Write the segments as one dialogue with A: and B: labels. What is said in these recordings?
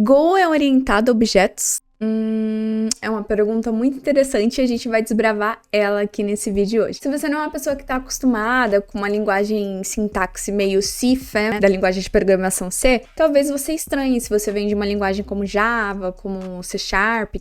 A: Go é orientado a objetos? É uma pergunta muito interessante e a gente vai desbravar ela aqui nesse vídeo hoje. Se você não é uma pessoa que está acostumada com uma linguagem sintaxe meio CIF, da linguagem de programação C, talvez você estranhe se você vem de uma linguagem como Java, como C#,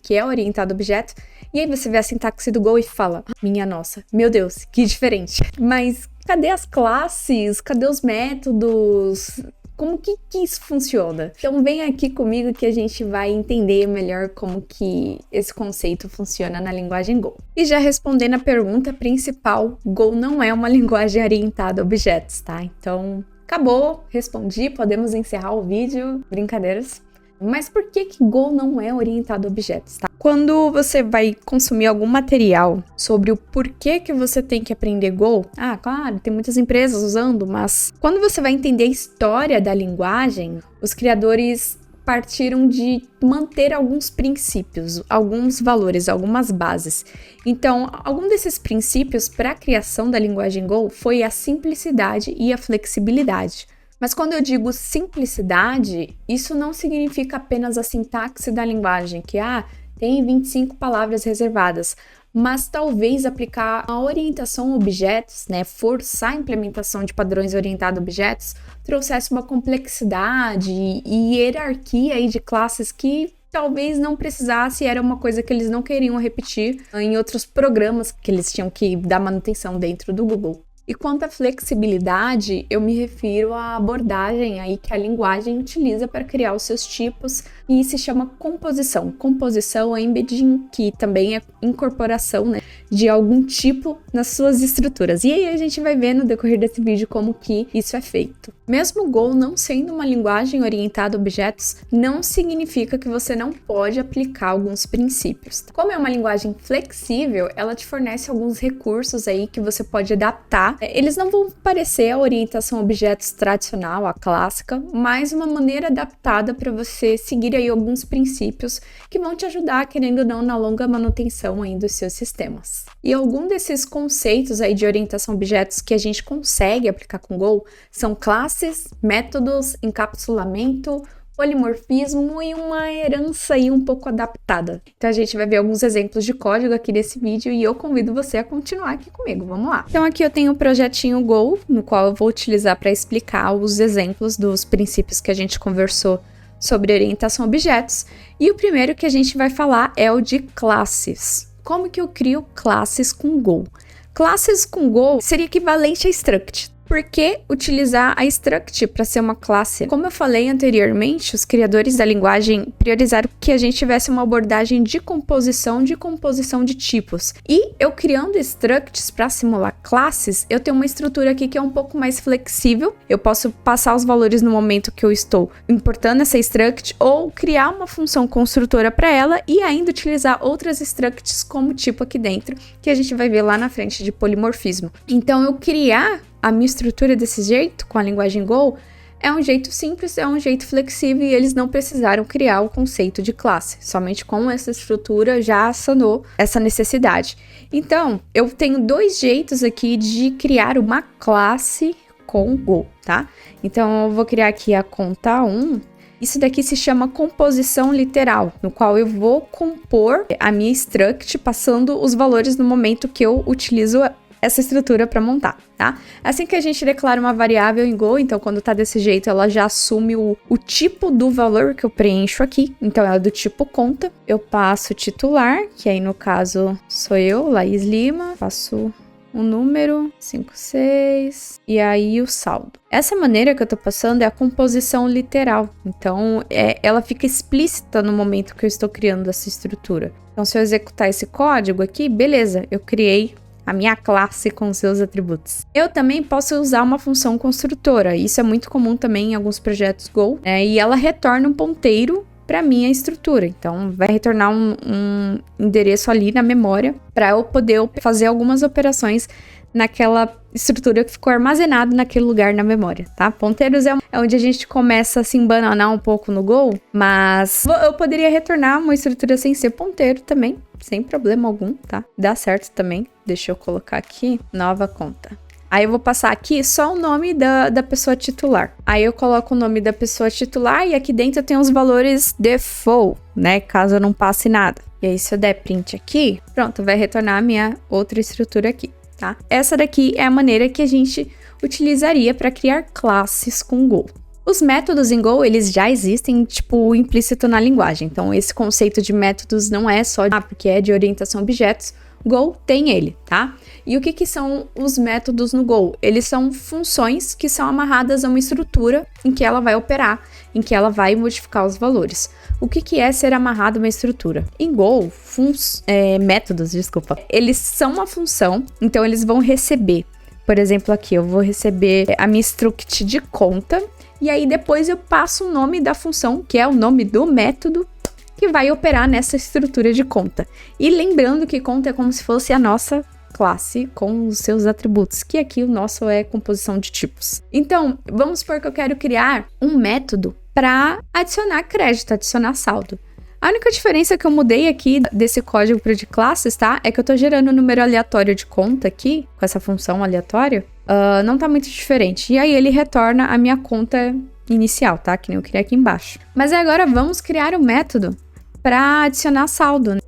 A: que é orientado a objetos, e aí você vê a sintaxe do Go e fala, minha nossa, meu Deus, que diferente. Mas cadê as classes? Cadê os métodos? Como que isso funciona? Então vem aqui comigo que a gente vai entender melhor como que esse conceito funciona na linguagem Go. E já respondendo a pergunta principal, Go não é uma linguagem orientada a objetos, tá? Então, acabou, respondi, podemos encerrar o vídeo, brincadeiras. Mas por que Go não é orientado a objetos, tá? Quando você vai consumir algum material sobre o porquê que você tem que aprender Go, claro, tem muitas empresas usando, mas quando você vai entender a história da linguagem, os criadores partiram de manter alguns princípios, alguns valores, algumas bases. Então, algum desses princípios para a criação da linguagem Go foi a simplicidade e a flexibilidade. Mas quando eu digo simplicidade, isso não significa apenas a sintaxe da linguagem, que tem 25 palavras reservadas, mas talvez aplicar a orientação a objetos, forçar a implementação de padrões orientados a objetos, trouxesse uma complexidade e hierarquia aí de classes que talvez não precisasse, era uma coisa que eles não queriam repetir em outros programas que eles tinham que dar manutenção dentro do Google. E quanto à flexibilidade, eu me refiro à abordagem aí que a linguagem utiliza para criar os seus tipos e se chama composição. Composição é embedding, que também é incorporação, de algum tipo nas suas estruturas. E aí a gente vai ver no decorrer desse vídeo como que isso é feito. Mesmo Go não sendo uma linguagem orientada a objetos, não significa que você não pode aplicar alguns princípios. Como é uma linguagem flexível, ela te fornece alguns recursos aí que você pode adaptar. Eles não vão parecer a orientação a objetos tradicional, a clássica, mas uma maneira adaptada para você seguir aí alguns princípios que vão te ajudar, querendo ou não, na longa manutenção aí dos seus sistemas. E algum desses conceitos aí de orientação a objetos que a gente consegue aplicar com Go são classes, métodos, encapsulamento, polimorfismo e uma herança aí um pouco adaptada. Então a gente vai ver alguns exemplos de código aqui nesse vídeo e eu convido você a continuar aqui comigo, vamos lá. Então aqui eu tenho o projetinho Go, no qual eu vou utilizar para explicar os exemplos dos princípios que a gente conversou sobre orientação a objetos, e o primeiro que a gente vai falar é o de classes. Como que eu crio classes com Go? Classes com Go seria equivalente a struct. Por que utilizar a struct para ser uma classe? Como eu falei anteriormente, os criadores da linguagem priorizaram que a gente tivesse uma abordagem de composição de tipos. E eu criando structs para simular classes, eu tenho uma estrutura aqui que é um pouco mais flexível. Eu posso passar os valores no momento que eu estou importando essa struct ou criar uma função construtora para ela e ainda utilizar outras structs como tipo aqui dentro, que a gente vai ver lá na frente de polimorfismo. Então eu criar a minha estrutura desse jeito, com a linguagem Go, é um jeito simples, é um jeito flexível e eles não precisaram criar o conceito de classe. Somente com essa estrutura já sanou essa necessidade. Então, eu tenho dois jeitos aqui de criar uma classe com Go, tá? Então, eu vou criar aqui a conta 1. Isso daqui se chama composição literal, no qual eu vou compor a minha struct passando os valores no momento que eu utilizo essa estrutura para montar, tá? Assim que a gente declara uma variável em Go, então quando tá desse jeito, ela já assume o tipo do valor que eu preencho aqui. Então, ela é do tipo conta. Eu passo o titular, que aí no caso sou eu, Laís Lima. Passo um número, 56, e aí o saldo. Essa maneira que eu tô passando é a composição literal. Então, ela fica explícita no momento que eu estou criando essa estrutura. Então, se eu executar esse código aqui, beleza, eu criei a minha classe com seus atributos. Eu também posso usar uma função construtora, isso é muito comum também em alguns projetos Go, e ela retorna um ponteiro para minha estrutura. Então, vai retornar um endereço ali na memória para eu poder fazer algumas operações naquela estrutura que ficou armazenada naquele lugar na memória, tá? Ponteiros é onde a gente começa a se embananar um pouco no Go, mas eu poderia retornar uma estrutura sem ser ponteiro também, sem problema algum, tá? Dá certo também. Deixa eu colocar aqui, nova conta. Aí eu vou passar aqui só o nome da pessoa titular. Aí eu coloco o nome da pessoa titular e aqui dentro tem os valores default, né? Caso eu não passe nada. E aí se eu der print aqui, pronto, vai retornar a minha outra estrutura aqui, tá? Essa daqui é a maneira que a gente utilizaria para criar classes com Go. Os métodos em Go, eles já existem, tipo, implícito na linguagem. Então, esse conceito de métodos não é só porque é de orientação a objetos. Go tem ele, tá? E o que são os métodos no Go? Eles são funções que são amarradas a uma estrutura em que ela vai operar, em que ela vai modificar os valores. O que é ser amarrado a uma estrutura? Em Go, métodos, eles são uma função, então eles vão receber. Por exemplo, aqui eu vou receber a minha struct de conta, e aí depois eu passo o nome da função, que é o nome do método, que vai operar nessa estrutura de conta. E lembrando que conta é como se fosse a nossa classe com os seus atributos, que aqui o nosso é composição de tipos. Então, vamos supor que eu quero criar um método para adicionar crédito, adicionar saldo. A única diferença que eu mudei aqui desse código para de classes, tá? É que eu tô gerando um número aleatório de conta aqui, com essa função aleatória. Não tá muito diferente. E aí ele retorna a minha conta inicial, tá? Que nem eu criei aqui embaixo. Mas agora vamos criar um método para adicionar saldo, né?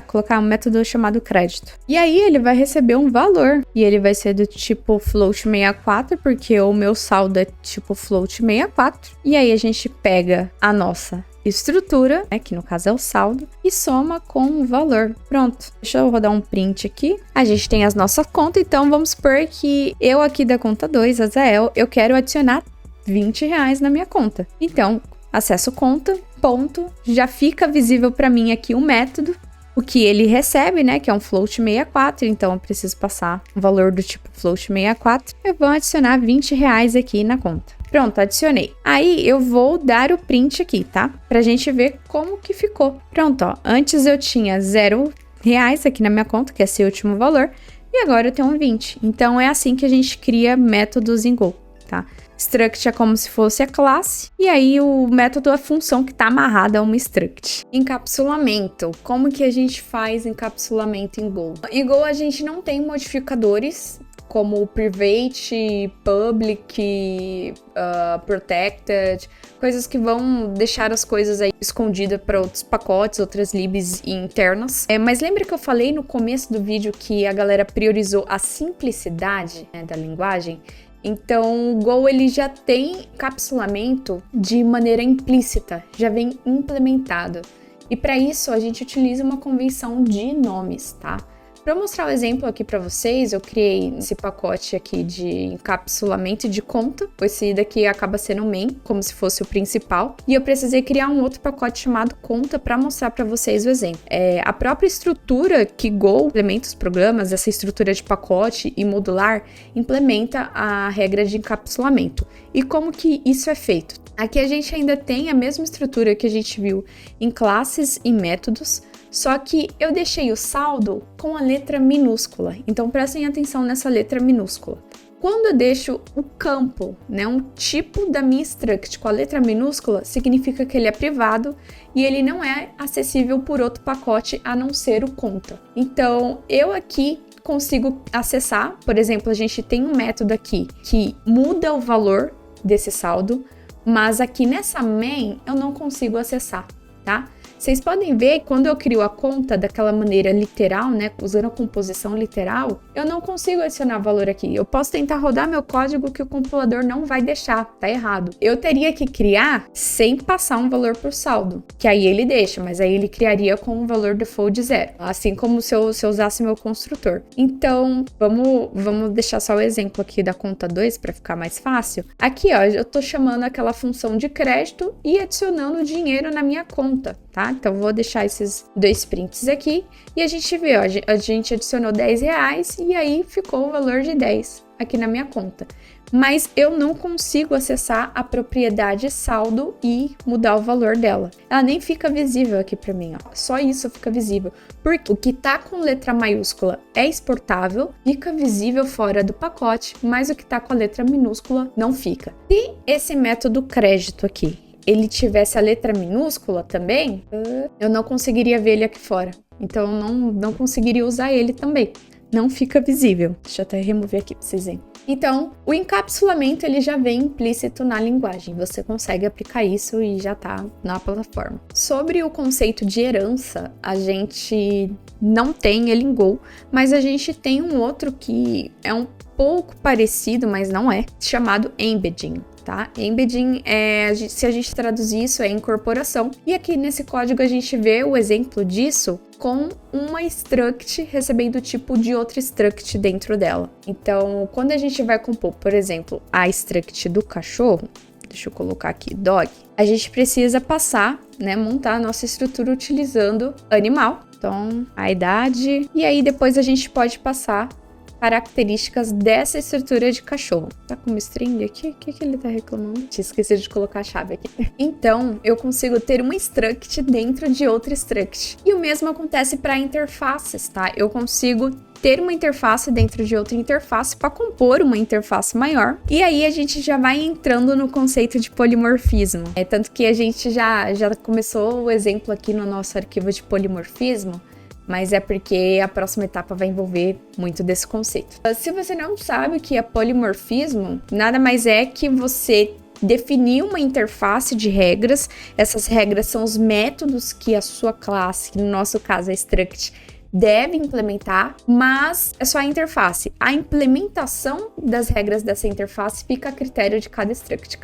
A: Colocar um método chamado crédito. E aí ele vai receber um valor. E ele vai ser do tipo float 64, porque o meu saldo é tipo float 64. E aí a gente pega a nossa estrutura, né, que no caso é o saldo, e soma com o valor. Pronto. Deixa eu rodar um print aqui. A gente tem as nossas contas, então vamos supor que eu aqui da conta 2, Azael, eu quero adicionar R$20 na minha conta. Então, acesso conta, ponto, já fica visível para mim aqui o método, o que ele recebe, né, que é um float 64, então eu preciso passar um valor do tipo float 64, eu vou adicionar R$20 aqui na conta. Pronto, adicionei. Aí eu vou dar o print aqui, tá? Pra gente ver como que ficou. Pronto, ó, antes eu tinha R$0 aqui na minha conta, que é esse último valor, e agora eu tenho 20. Então é assim que a gente cria métodos em Go, tá? Struct é como se fosse a classe, e aí o método é a função que está amarrada a uma struct. Encapsulamento. Como que a gente faz encapsulamento em Go? Em Go a gente não tem modificadores, como private, public, protected, coisas que vão deixar as coisas aí escondidas para outros pacotes, outras libs internas. Mas lembra que eu falei no começo do vídeo que a galera priorizou a simplicidade, né, da linguagem? Então, o Go ele já tem encapsulamento de maneira implícita, já vem implementado. E para isso, a gente utiliza uma convenção de nomes, tá? Para mostrar o exemplo aqui para vocês, eu criei esse pacote aqui de encapsulamento de conta. Esse daqui acaba sendo o main, como se fosse o principal. E eu precisei criar um outro pacote chamado conta para mostrar para vocês o exemplo. A própria estrutura que Go implementa os programas, essa estrutura de pacote e modular, implementa a regra de encapsulamento. E como que isso é feito? Aqui a gente ainda tem a mesma estrutura que a gente viu em classes e métodos, só que eu deixei o saldo com a letra minúscula, então prestem atenção nessa letra minúscula. Quando eu deixo o campo, né, um tipo da minha struct com a letra minúscula, significa que ele é privado e ele não é acessível por outro pacote a não ser o conta. Então, eu aqui consigo acessar, por exemplo, a gente tem um método aqui que muda o valor desse saldo, mas aqui nessa main eu não consigo acessar, tá? Vocês podem ver que quando eu crio a conta daquela maneira literal, né, usando a composição literal, eu não consigo adicionar valor aqui. Eu posso tentar rodar meu código que o compilador não vai deixar, tá errado. Eu teria que criar sem passar um valor por saldo, que aí ele deixa, mas aí ele criaria com um valor default de 0, assim como se eu usasse meu construtor. Então, vamos deixar só o exemplo aqui da conta 2 para ficar mais fácil. Aqui, ó, eu tô chamando aquela função de crédito e adicionando dinheiro na minha conta, tá? Então, vou deixar esses dois prints aqui e a gente vê, ó, a gente adicionou R$10 e aí ficou o valor de 10 aqui na minha conta. Mas eu não consigo acessar a propriedade saldo e mudar o valor dela. Ela nem fica visível aqui para mim, ó. Só isso fica visível. Porque o que tá com letra maiúscula é exportável, fica visível fora do pacote, mas o que tá com a letra minúscula não fica. Se esse método crédito aqui ele tivesse a letra minúscula também, eu não conseguiria ver ele aqui fora. Então, eu não conseguiria usar ele também, não fica visível. Deixa eu até remover aqui para vocês verem. Então, o encapsulamento ele já vem implícito na linguagem. Você consegue aplicar isso e já tá na plataforma. Sobre o conceito de herança, a gente não tem ele em Go, mas a gente tem um outro que é um pouco parecido, mas não é, chamado embedding. Tá? Embedding, se a gente traduzir isso, é incorporação. E aqui nesse código a gente vê o exemplo disso com uma struct recebendo o tipo de outra struct dentro dela. Então, quando a gente vai compor, por exemplo, a struct do cachorro, deixa eu colocar aqui, dog, a gente precisa passar, né, montar a nossa estrutura utilizando animal. Então, a idade, e aí depois a gente pode passar características dessa estrutura de cachorro. Tá com uma string aqui? O que ele tá reclamando? Tinha esquecido de colocar a chave aqui. Então, eu consigo ter uma struct dentro de outra struct. E o mesmo acontece para interfaces, tá? Eu consigo ter uma interface dentro de outra interface para compor uma interface maior. E aí a gente já vai entrando no conceito de polimorfismo. Tanto que a gente já começou o exemplo aqui no nosso arquivo de polimorfismo, mas é porque a próxima etapa vai envolver muito desse conceito. Se você não sabe o que é polimorfismo, nada mais é que você definir uma interface de regras. Essas regras são os métodos que a sua classe, que no nosso caso a struct, deve implementar, mas é só a interface. A implementação das regras dessa interface fica a critério de cada struct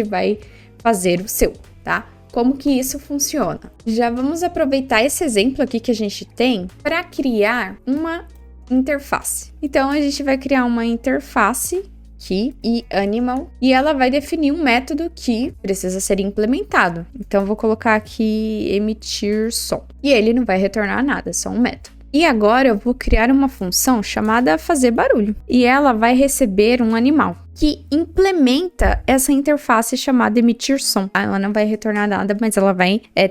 A: vai fazer o seu, tá? Como que isso funciona? Já vamos aproveitar esse exemplo aqui que a gente tem para criar uma interface. Então, a gente vai criar uma interface key e animal e ela vai definir um método que precisa ser implementado. Então, vou colocar aqui emitir som. E ele não vai retornar nada, é só um método. E agora eu vou criar uma função chamada fazer barulho. E ela vai receber um animal que implementa essa interface chamada emitir som. Ela não vai retornar nada, mas ela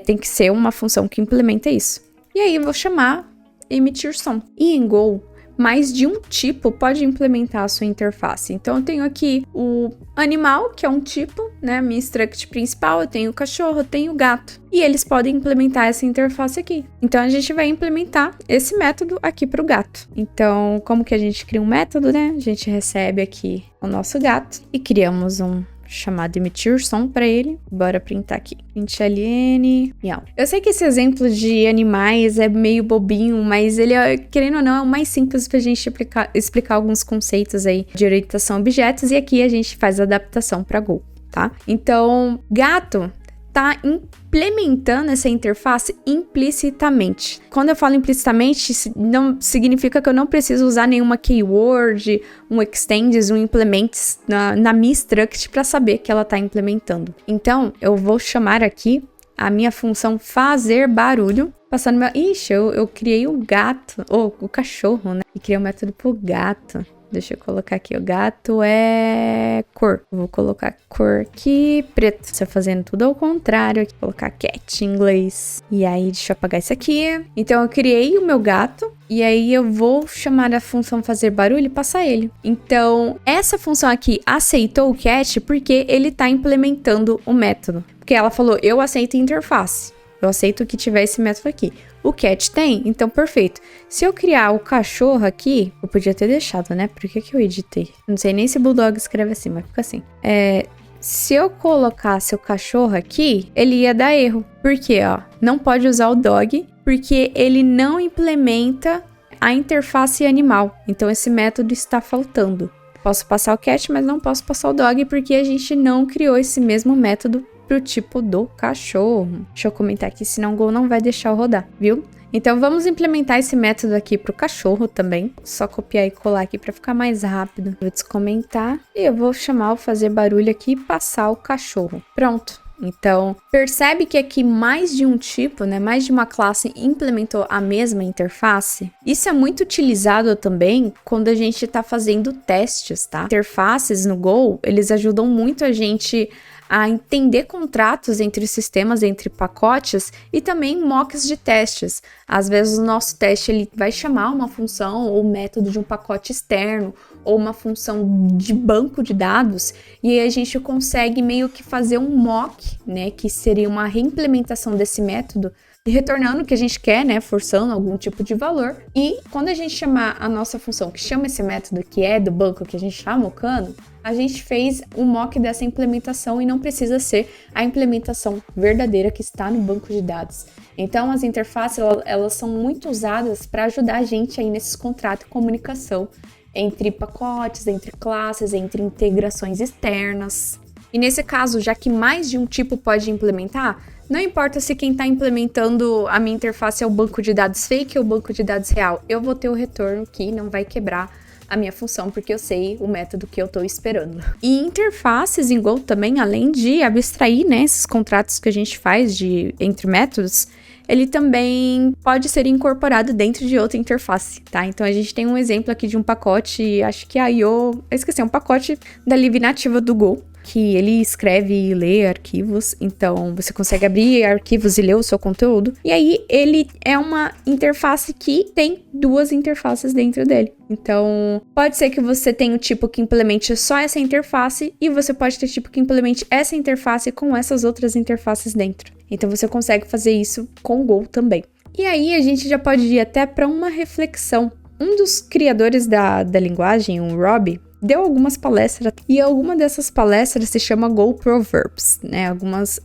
A: tem que ser uma função que implementa isso. E aí eu vou chamar emitir som. E em Go, mais de um tipo pode implementar a sua interface. Então eu tenho aqui o animal, que é um tipo, né? Minha struct principal, eu tenho o cachorro, eu tenho o gato. E eles podem implementar essa interface aqui. Então a gente vai implementar esse método aqui para o gato. Então, como que a gente cria um método, né? A gente recebe aqui o nosso gato e criamos um chamado emitir som para ele. Bora printar aqui. Print alien, miau. Eu sei que esse exemplo de animais é meio bobinho, mas ele, querendo ou não, é o mais simples pra gente explicar alguns conceitos aí de orientação a objetos, e aqui a gente faz a adaptação para Go, tá? Então, gato tá implementando essa interface implicitamente. Quando eu falo implicitamente, não significa que eu não preciso usar nenhuma keyword, um extends, um implements na minha struct para saber que ela tá implementando. Então, eu vou chamar aqui a minha função fazer barulho, passando meu... Ixi, eu criei o gato, ou o cachorro, né? E criei um método pro gato. Deixa eu colocar aqui, o gato é cor. Vou colocar cor aqui, preto. Você fazendo tudo ao contrário. Aqui, colocar cat em inglês. E aí, deixa eu apagar isso aqui. Então, eu criei o meu gato. E aí, eu vou chamar a função fazer barulho e passar ele. Então, essa função aqui aceitou o cat porque ele tá implementando o método. Porque ela falou, eu aceito interface. Eu aceito que tiver esse método aqui. O cat tem, então perfeito. Se eu criar o cachorro aqui, eu podia ter deixado, né? Por que eu editei? Não sei nem se Bulldog escreve assim, mas fica assim. Se eu colocasse o cachorro aqui, ele ia dar erro. Por quê, ó? Não pode usar o dog, porque ele não implementa a interface animal. Então esse método está faltando. Posso passar o cat, mas não posso passar o dog, porque a gente não criou esse mesmo método pro tipo do cachorro. Deixa eu comentar aqui, senão o Go não vai deixar eu rodar, viu? Então vamos implementar esse método aqui pro cachorro também. Só copiar e colar aqui para ficar mais rápido. Vou descomentar e eu vou chamar o fazer barulho aqui e passar o cachorro. Pronto. Então, percebe que aqui mais de um tipo, né, mais de uma classe implementou a mesma interface? Isso é muito utilizado também quando a gente está fazendo testes, tá? Interfaces no Go, eles ajudam muito a gente a entender contratos entre sistemas, entre pacotes e também mocks de testes. Às vezes o nosso teste ele vai chamar uma função ou método de um pacote externo ou uma função de banco de dados e aí a gente consegue meio que fazer um mock, né, que seria uma reimplementação desse método e retornando o que a gente quer, né, forçando algum tipo de valor. E quando a gente chamar a nossa função, que chama esse método, que é do banco que a gente está mocando, a gente fez um mock dessa implementação e não precisa ser a implementação verdadeira que está no banco de dados. Então, as interfaces, elas são muito usadas para ajudar a gente aí nesses contratos de comunicação entre pacotes, entre classes, entre integrações externas. E nesse caso, já que mais de um tipo pode implementar, não importa se quem está implementando a minha interface é o banco de dados fake ou o banco de dados real, eu vou ter o retorno que não vai quebrar a minha função, porque eu sei o método que eu estou esperando. E interfaces em Go também, além de abstrair, né, esses contratos que a gente faz entre métodos, ele também pode ser incorporado dentro de outra interface, tá? Então a gente tem um exemplo aqui de um pacote, acho que eu esqueci, um pacote da lib nativa do Go, que ele escreve e lê arquivos, então você consegue abrir arquivos e ler o seu conteúdo. E aí ele é uma interface que tem duas interfaces dentro dele. Então pode ser que você tenha o tipo que implemente só essa interface e você pode ter tipo que implemente essa interface com essas outras interfaces dentro. Então você consegue fazer isso com o Go também. E aí a gente já pode ir até para uma reflexão. Um dos criadores da linguagem, o Rob, deu algumas palestras, e alguma dessas palestras se chama Go Proverbs, né?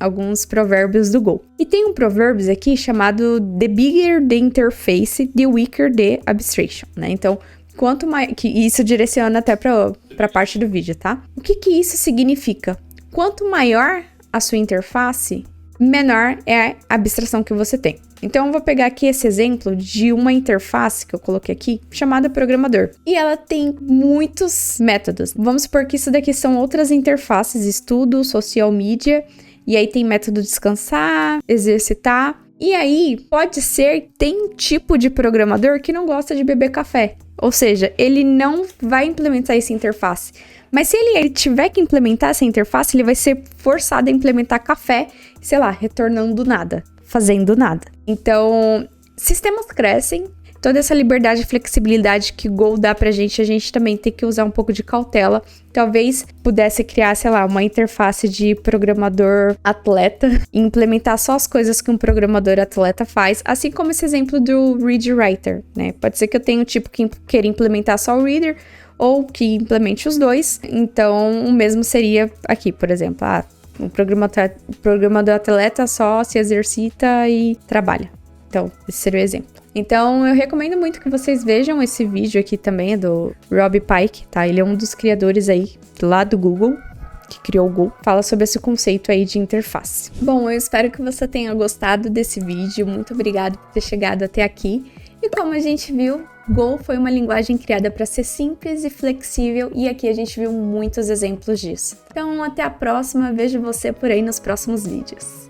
A: Alguns provérbios do Go. E tem um provérbio aqui chamado The Bigger the Interface, the Weaker the Abstraction, né? Então, quanto mais... que isso direciona até pra parte do vídeo, tá? O que isso significa? Quanto maior a sua interface, menor é a abstração que você tem. Então, eu vou pegar aqui esse exemplo de uma interface que eu coloquei aqui, chamada programador. E ela tem muitos métodos. Vamos supor que isso daqui são outras interfaces, estudo, social media, e aí tem método descansar, exercitar. E aí, pode ser, tem um tipo de programador que não gosta de beber café. Ou seja, ele não vai implementar essa interface. Mas se ele tiver que implementar essa interface, ele vai ser forçado a implementar café, sei lá, retornando nada, fazendo nada. Então, sistemas crescem, toda essa liberdade e flexibilidade que Go dá pra gente, a gente também tem que usar um pouco de cautela. Talvez pudesse criar, sei lá, uma interface de programador atleta e implementar só as coisas que um programador atleta faz, assim como esse exemplo do Read Writer, né? Pode ser que eu tenha um tipo que queira implementar só o Reader, ou que implemente os dois. Então, o mesmo seria aqui, por exemplo, o programador atleta só se exercita e trabalha. Então, esse seria o exemplo. Então, eu recomendo muito que vocês vejam esse vídeo aqui também, é do Rob Pike, tá? Ele é um dos criadores aí, lá do Google, que criou o Go. Fala sobre esse conceito aí de interface. Bom, eu espero que você tenha gostado desse vídeo. Muito obrigada por ter chegado até aqui. E como a gente viu, Go foi uma linguagem criada para ser simples e flexível, e aqui a gente viu muitos exemplos disso. Então, até a próxima, vejo você por aí nos próximos vídeos.